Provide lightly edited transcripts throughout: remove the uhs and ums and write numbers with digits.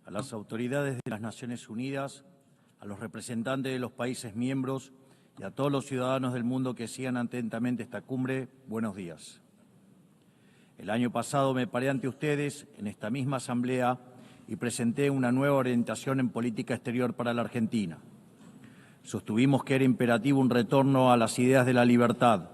a las autoridades de las Naciones Unidas, a los representantes de los países miembros y a todos los ciudadanos del mundo que sigan atentamente esta cumbre, buenos días. El año pasado me paré ante ustedes en esta misma asamblea y presenté una nueva orientación en política exterior para la Argentina. Sostuvimos que era imperativo un retorno a las ideas de la libertad,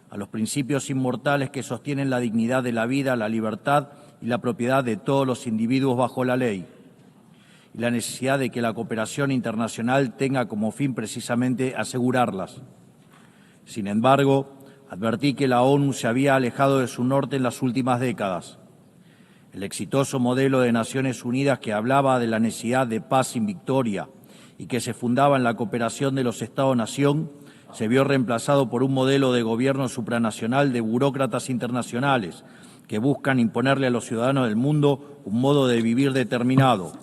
a los principios inmortales que sostienen la dignidad de la vida, la libertad y la propiedad de todos los individuos bajo la ley, y la necesidad de que la cooperación internacional tenga como fin precisamente asegurarlas. Sin embargo, advertí que la ONU se había alejado de su norte en las últimas décadas. El exitoso modelo de Naciones Unidas que hablaba de la necesidad de paz sin victoria y que se fundaba en la cooperación de los Estados-nación, se vio reemplazado por un modelo de gobierno supranacional de burócratas internacionales que buscan imponerle a los ciudadanos del mundo un modo de vivir determinado.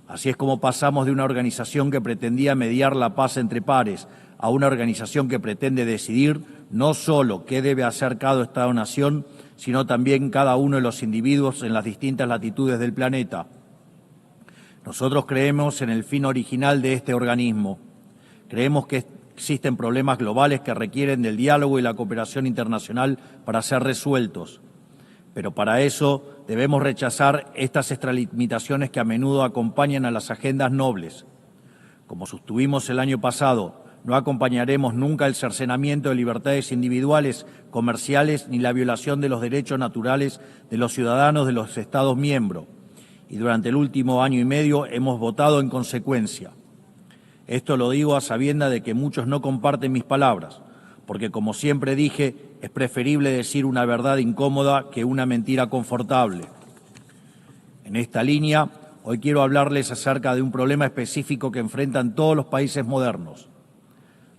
Así es como pasamos de una organización que pretendía mediar la paz entre pares a una organización que pretende decidir no solo qué debe hacer cada Estado-nación, sino también cada uno de los individuos en las distintas latitudes del planeta. Nosotros creemos en el fin original de este organismo. Creemos que existen problemas globales que requieren del diálogo y la cooperación internacional para ser resueltos. Pero para eso debemos rechazar estas extralimitaciones que a menudo acompañan a las agendas nobles. Como sostuvimos el año pasado, no acompañaremos nunca el cercenamiento de libertades individuales, comerciales, ni la violación de los derechos naturales de los ciudadanos de los Estados miembros. Y durante el último año y medio hemos votado en consecuencia. Esto lo digo a sabiendas de que muchos no comparten mis palabras, porque como siempre dije, es preferible decir una verdad incómoda que una mentira confortable. En esta línea, hoy quiero hablarles acerca de un problema específico que enfrentan todos los países modernos.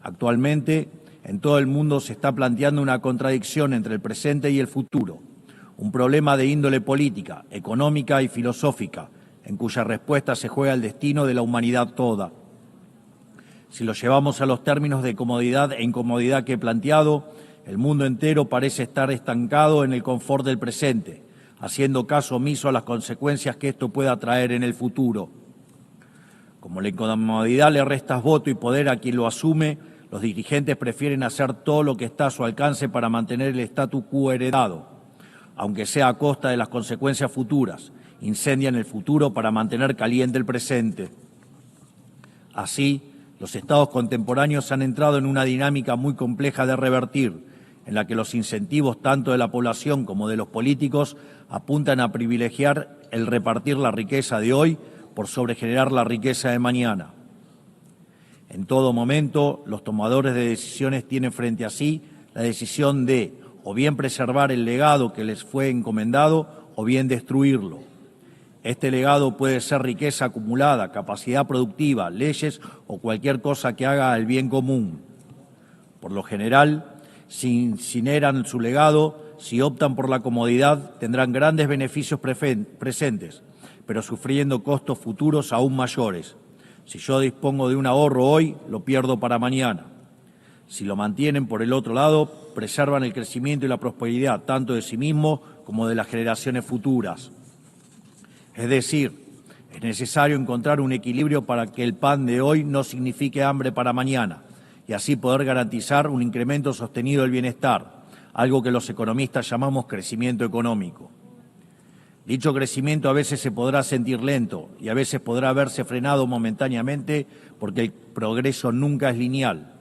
Actualmente, en todo el mundo se está planteando una contradicción entre el presente y el futuro, un problema de índole política, económica y filosófica, en cuya respuesta se juega el destino de la humanidad toda. Si lo llevamos a los términos de comodidad e incomodidad que he planteado, el mundo entero parece estar estancado en el confort del presente, haciendo caso omiso a las consecuencias que esto pueda traer en el futuro. Como la incomodidad le resta voto y poder a quien lo asume, los dirigentes prefieren hacer todo lo que está a su alcance para mantener el statu quo heredado, aunque sea a costa de las consecuencias futuras. Incendian el futuro para mantener caliente el presente. Así, los estados contemporáneos han entrado en una dinámica muy compleja de revertir, en la que los incentivos tanto de la población como de los políticos apuntan a privilegiar el repartir la riqueza de hoy por sobregenerar la riqueza de mañana. En todo momento, los tomadores de decisiones tienen frente a sí la decisión de o bien preservar el legado que les fue encomendado o bien destruirlo. Este legado puede ser riqueza acumulada, capacidad productiva, leyes o cualquier cosa que haga al bien común. Por lo general, si incineran su legado, si optan por la comodidad, tendrán grandes beneficios presentes, pero sufriendo costos futuros aún mayores. Si yo dispongo de un ahorro hoy, lo pierdo para mañana. Si lo mantienen por el otro lado, preservan el crecimiento y la prosperidad, tanto de sí mismos como de las generaciones futuras. Es decir, es necesario encontrar un equilibrio para que el pan de hoy no signifique hambre para mañana y así poder garantizar un incremento sostenido del bienestar, algo que los economistas llamamos crecimiento económico. Dicho crecimiento a veces se podrá sentir lento y a veces podrá verse frenado momentáneamente porque el progreso nunca es lineal.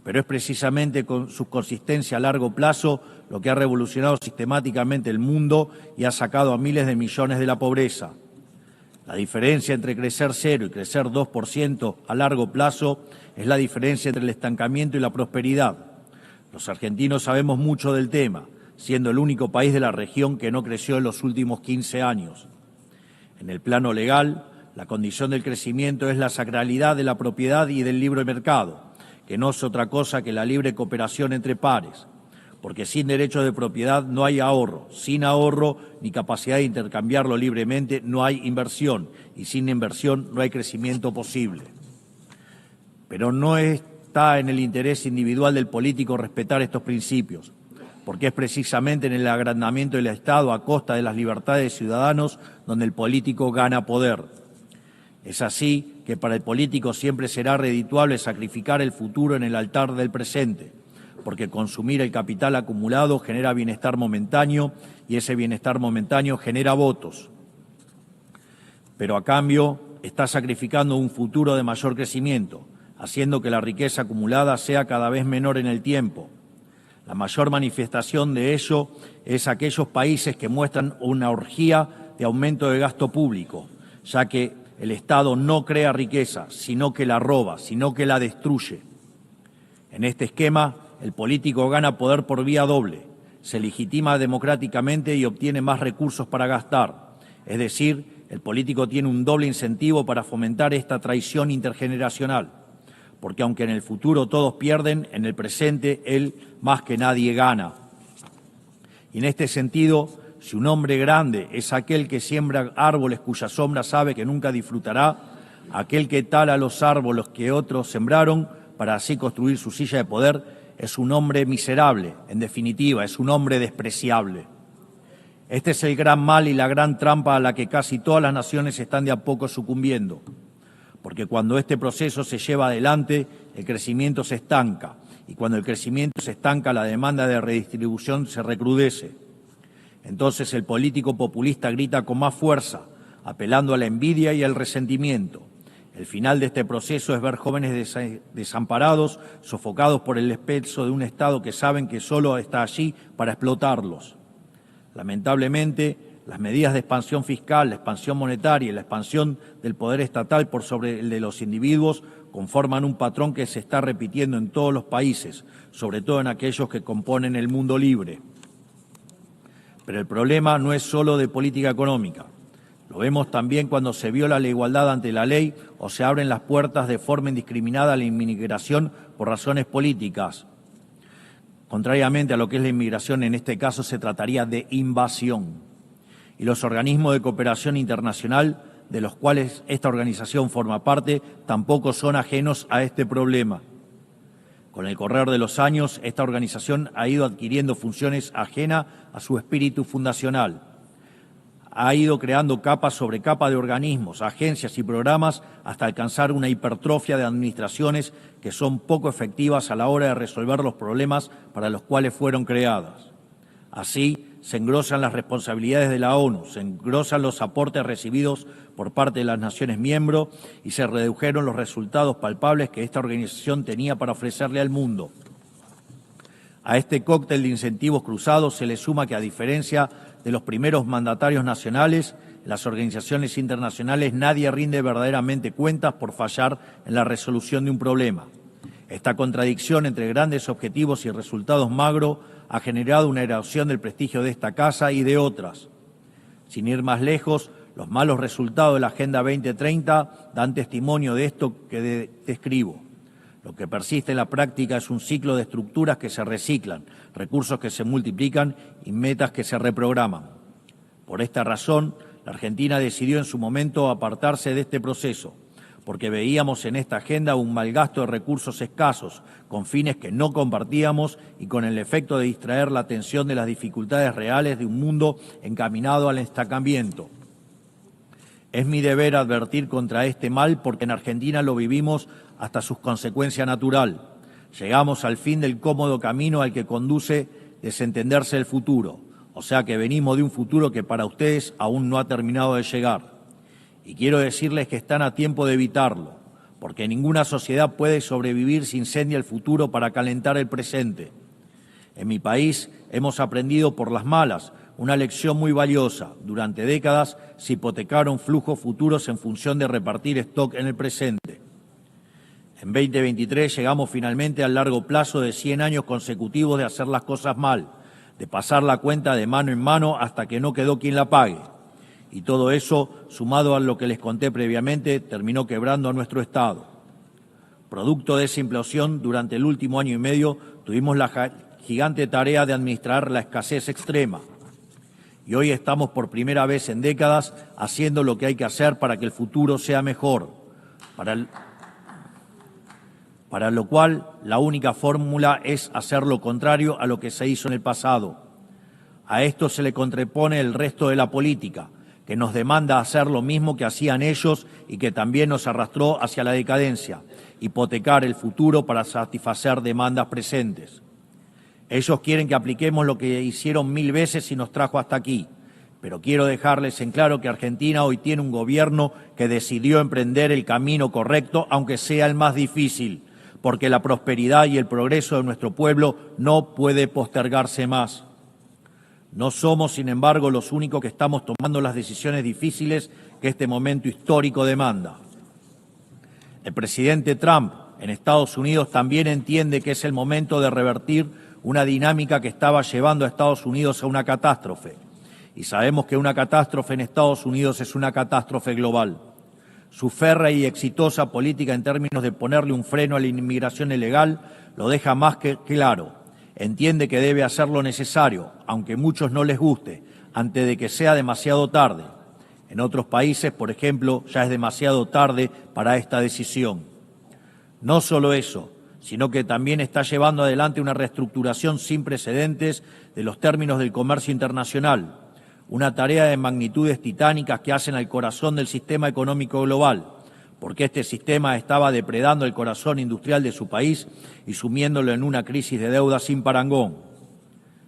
Pero es precisamente con su consistencia a largo plazo lo que ha revolucionado sistemáticamente el mundo y ha sacado a miles de millones de la pobreza. La diferencia entre crecer 0 y crecer 2% a largo plazo es la diferencia entre el estancamiento y la prosperidad. Los argentinos sabemos mucho del tema, siendo el único país de la región que no creció en los últimos 15 años. En el plano legal, la condición del crecimiento es la sacralidad de la propiedad y del libre mercado, que no es otra cosa que la libre cooperación entre pares, porque sin derecho de propiedad no hay ahorro, sin ahorro ni capacidad de intercambiarlo libremente no hay inversión, y sin inversión no hay crecimiento posible. Pero no está en el interés individual del político respetar estos principios, porque es precisamente en el agrandamiento del Estado a costa de las libertades de ciudadanos donde el político gana poder. Es así que para el político siempre será redituable sacrificar el futuro en el altar del presente, porque consumir el capital acumulado genera bienestar momentáneo y ese bienestar momentáneo genera votos. Pero a cambio está sacrificando un futuro de mayor crecimiento, haciendo que la riqueza acumulada sea cada vez menor en el tiempo. La mayor manifestación de ello es aquellos países que muestran una orgía de aumento de gasto público, ya que el Estado no crea riqueza, sino que la roba, sino que la destruye. En este esquema, el político gana poder por vía doble, se legitima democráticamente y obtiene más recursos para gastar. Es decir, el político tiene un doble incentivo para fomentar esta traición intergeneracional, porque aunque en el futuro todos pierden, en el presente él más que nadie gana. Y en este sentido, si un hombre grande es aquel que siembra árboles cuya sombra sabe que nunca disfrutará, aquel que tala los árboles que otros sembraron para así construir su silla de poder, es un hombre miserable, en definitiva, es un hombre despreciable. Este es el gran mal y la gran trampa a la que casi todas las naciones están de a poco sucumbiendo, porque cuando este proceso se lleva adelante, el crecimiento se estanca, y cuando el crecimiento se estanca, la demanda de redistribución se recrudece. Entonces el político populista grita con más fuerza, apelando a la envidia y al resentimiento. El final de este proceso es ver jóvenes desamparados, sofocados por el peso de un Estado que saben que solo está allí para explotarlos. Lamentablemente, las medidas de expansión fiscal, la expansión monetaria y la expansión del poder estatal por sobre el de los individuos conforman un patrón que se está repitiendo en todos los países, sobre todo en aquellos que componen el mundo libre. Pero el problema no es solo de política económica. Lo vemos también cuando se viola la igualdad ante la ley o se abren las puertas de forma indiscriminada a la inmigración por razones políticas. Contrariamente a lo que es la inmigración, en este caso se trataría de invasión. Y los organismos de cooperación internacional, de los cuales esta organización forma parte, tampoco son ajenos a este problema. Con el correr de los años, esta organización ha ido adquiriendo funciones ajenas a su espíritu fundacional. Ha ido creando capa sobre capa de organismos, agencias y programas hasta alcanzar una hipertrofia de administraciones que son poco efectivas a la hora de resolver los problemas para los cuales fueron creadas. Así, se engrosan las responsabilidades de la ONU, se engrosan los aportes recibidos por parte de las naciones miembros y se redujeron los resultados palpables que esta organización tenía para ofrecerle al mundo. A este cóctel de incentivos cruzados se le suma que, a diferencia de los primeros mandatarios nacionales, en las organizaciones internacionales nadie rinde verdaderamente cuentas por fallar en la resolución de un problema. Esta contradicción entre grandes objetivos y resultados magros ha generado una erosión del prestigio de esta casa y de otras. Sin ir más lejos, los malos resultados de la Agenda 2030 dan testimonio de esto que describo. Lo que persiste en la práctica es un ciclo de estructuras que se reciclan, recursos que se multiplican y metas que se reprograman. Por esta razón, la Argentina decidió en su momento apartarse de este proceso, porque veíamos en esta agenda un mal gasto de recursos escasos, con fines que no compartíamos y con el efecto de distraer la atención de las dificultades reales de un mundo encaminado al estancamiento. Es mi deber advertir contra este mal porque en Argentina lo vivimos hasta su consecuencia natural. Llegamos al fin del cómodo camino al que conduce desentenderse el futuro, o sea que venimos de un futuro que para ustedes aún no ha terminado de llegar. Y quiero decirles que están a tiempo de evitarlo, porque ninguna sociedad puede sobrevivir si incendia el futuro para calentar el presente. En mi país hemos aprendido por las malas una lección muy valiosa. Durante décadas se hipotecaron flujos futuros en función de repartir stock en el presente. En 2023 llegamos finalmente al largo plazo de 100 años consecutivos de hacer las cosas mal, de pasar la cuenta de mano en mano hasta que no quedó quien la pague. Y todo eso, sumado a lo que les conté previamente, terminó quebrando a nuestro Estado. Producto de esa implosión, durante el último año y medio tuvimos la gigante tarea de administrar la escasez extrema. Y hoy estamos por primera vez en décadas haciendo lo que hay que hacer para que el futuro sea mejor. para lo cual la única fórmula es hacer lo contrario a lo que se hizo en el pasado. A esto se le contrapone el resto de la política, que nos demanda hacer lo mismo que hacían ellos y que también nos arrastró hacia la decadencia, hipotecar el futuro para satisfacer demandas presentes. Ellos quieren que apliquemos lo que hicieron 1000 veces y nos trajo hasta aquí. Pero quiero dejarles en claro que Argentina hoy tiene un gobierno que decidió emprender el camino correcto, aunque sea el más difícil, porque la prosperidad y el progreso de nuestro pueblo no puede postergarse más. No somos, sin embargo, los únicos que estamos tomando las decisiones difíciles que este momento histórico demanda. El presidente Trump en Estados Unidos también entiende que es el momento de revertir una dinámica que estaba llevando a Estados Unidos a una catástrofe. Y sabemos que una catástrofe en Estados Unidos es una catástrofe global. Su férrea y exitosa política en términos de ponerle un freno a la inmigración ilegal lo deja más que claro. Entiende que debe hacer lo necesario, aunque a muchos no les guste, antes de que sea demasiado tarde. En otros países, por ejemplo, ya es demasiado tarde para esta decisión. No solo eso, sino que también está llevando adelante una reestructuración sin precedentes de los términos del comercio internacional, una tarea de magnitudes titánicas que hacen al corazón del sistema económico global, porque este sistema estaba depredando el corazón industrial de su país y sumiéndolo en una crisis de deuda sin parangón.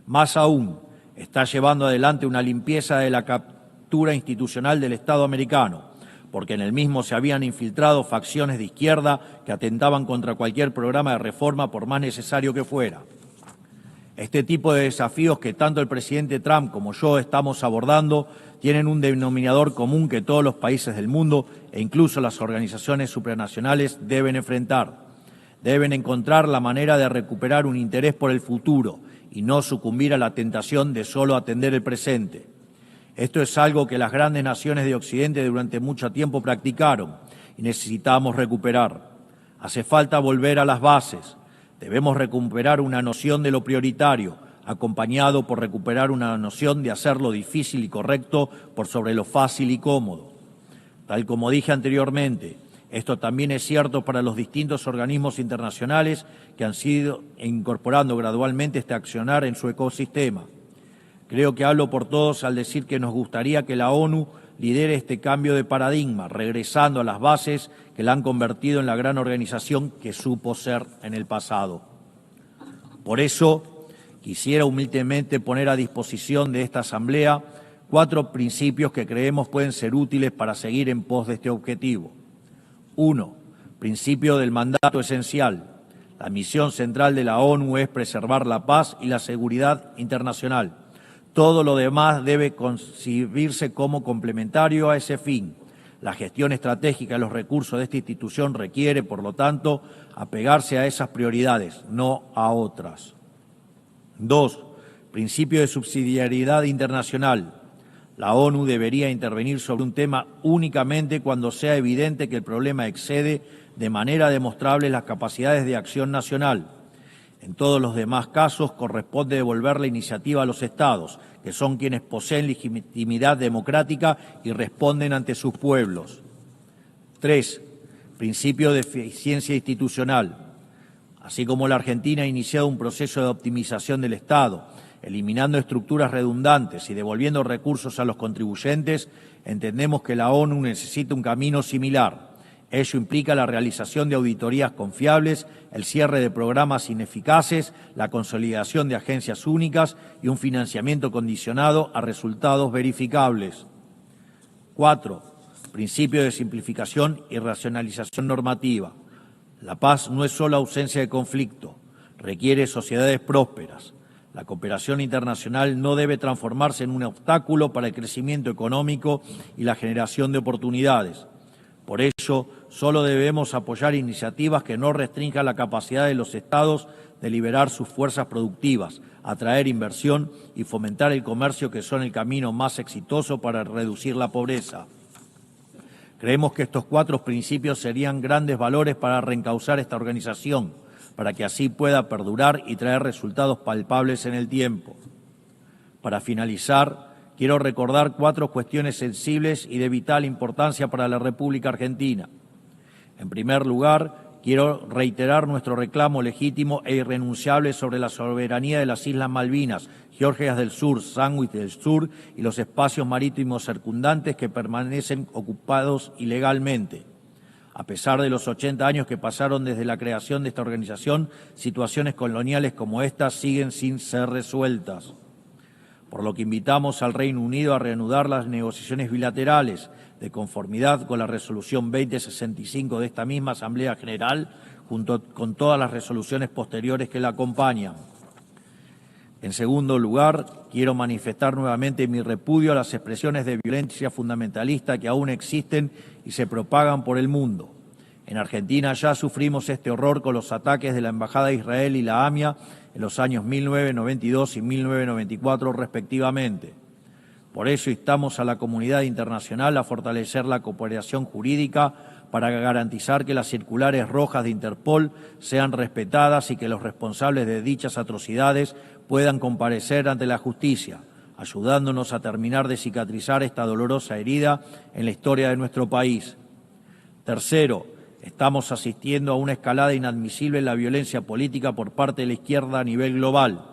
Más aún, está llevando adelante una limpieza de la captura institucional del Estado americano, porque en el mismo se habían infiltrado facciones de izquierda que atentaban contra cualquier programa de reforma, por más necesario que fuera. Este tipo de desafíos que tanto el presidente Trump como yo estamos abordando tienen un denominador común que todos los países del mundo e incluso las organizaciones supranacionales deben enfrentar. Deben encontrar la manera de recuperar un interés por el futuro y no sucumbir a la tentación de solo atender el presente. Esto es algo que las grandes naciones de Occidente durante mucho tiempo practicaron y necesitamos recuperar. Hace falta volver a las bases. Debemos recuperar una noción de lo prioritario, acompañado por recuperar una noción de hacer lo difícil y correcto por sobre lo fácil y cómodo. Tal como dije anteriormente, esto también es cierto para los distintos organismos internacionales que han sido incorporando gradualmente este accionar en su ecosistema. Creo que hablo por todos al decir que nos gustaría que la ONU lidere este cambio de paradigma, regresando a las bases que la han convertido en la gran organización que supo ser en el pasado. Por eso, quisiera humildemente poner a disposición de esta Asamblea 4 principios que creemos pueden ser útiles para seguir en pos de este objetivo. 1. Principio del mandato esencial. La misión central de la ONU es preservar la paz y la seguridad internacional. Todo lo demás debe concebirse como complementario a ese fin. La gestión estratégica de los recursos de esta institución requiere, por lo tanto, apegarse a esas prioridades, no a otras. 2. Principio de subsidiariedad internacional. La ONU debería intervenir sobre un tema únicamente cuando sea evidente que el problema excede de manera demostrable las capacidades de acción nacional. En todos los demás casos corresponde devolver la iniciativa a los Estados, que son quienes poseen legitimidad democrática y responden ante sus pueblos. 3. Principio de eficiencia institucional. Así como la Argentina ha iniciado un proceso de optimización del Estado, eliminando estructuras redundantes y devolviendo recursos a los contribuyentes, entendemos que la ONU necesita un camino similar. Ello implica la realización de auditorías confiables, el cierre de programas ineficaces, la consolidación de agencias únicas y un financiamiento condicionado a resultados verificables. 4. Principio de simplificación y racionalización normativa. La paz no es solo ausencia de conflicto, requiere sociedades prósperas. La cooperación internacional no debe transformarse en un obstáculo para el crecimiento económico y la generación de oportunidades. Por ello, solo debemos apoyar iniciativas que no restrinjan la capacidad de los Estados de liberar sus fuerzas productivas, atraer inversión y fomentar el comercio, que son el camino más exitoso para reducir la pobreza. Creemos que estos 4 principios serían grandes valores para reencauzar esta organización, para que así pueda perdurar y traer resultados palpables en el tiempo. Para finalizar, quiero recordar 4 cuestiones sensibles y de vital importancia para la República Argentina. En primer lugar, quiero reiterar nuestro reclamo legítimo e irrenunciable sobre la soberanía de las Islas Malvinas, Georgias del Sur, Sandwich del Sur y los espacios marítimos circundantes que permanecen ocupados ilegalmente. A pesar de los 80 años que pasaron desde la creación de esta organización, situaciones coloniales como esta siguen sin ser resueltas. Por lo que invitamos al Reino Unido a reanudar las negociaciones bilaterales de conformidad con la resolución 2065 de esta misma Asamblea General, junto con todas las resoluciones posteriores que la acompañan. En segundo lugar, quiero manifestar nuevamente mi repudio a las expresiones de violencia fundamentalista que aún existen y se propagan por el mundo. En Argentina ya sufrimos este horror con los ataques de la Embajada de Israel y la AMIA en los años 1992 y 1994 respectivamente. Por eso instamos a la comunidad internacional a fortalecer la cooperación jurídica para garantizar que las circulares rojas de Interpol sean respetadas y que los responsables de dichas atrocidades puedan comparecer ante la justicia, ayudándonos a terminar de cicatrizar esta dolorosa herida en la historia de nuestro país. Tercero, estamos asistiendo a una escalada inadmisible en la violencia política por parte de la izquierda a nivel global,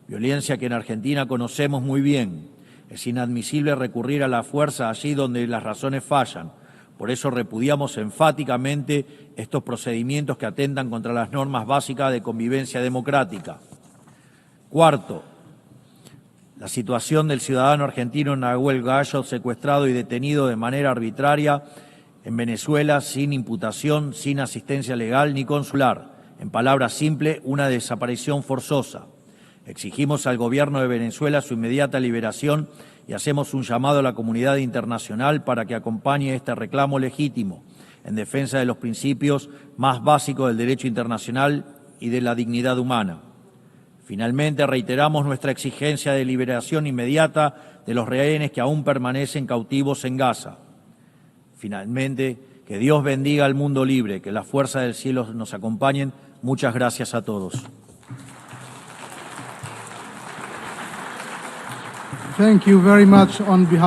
violencia que en Argentina conocemos muy bien. Es inadmisible recurrir a la fuerza allí donde las razones fallan. Por eso repudiamos enfáticamente estos procedimientos que atentan contra las normas básicas de convivencia democrática. Cuarto, la situación del ciudadano argentino Nahuel Gallo, secuestrado y detenido de manera arbitraria en Venezuela sin imputación, sin asistencia legal ni consular. En palabras simples, una desaparición forzosa. Exigimos al gobierno de Venezuela su inmediata liberación y hacemos un llamado a la comunidad internacional para que acompañe este reclamo legítimo en defensa de los principios más básicos del derecho internacional y de la dignidad humana. Finalmente, reiteramos nuestra exigencia de liberación inmediata de los rehenes que aún permanecen cautivos en Gaza. Finalmente, que Dios bendiga al mundo libre, que las fuerzas del cielo nos acompañen. Muchas gracias a todos. Thank you very much on behalf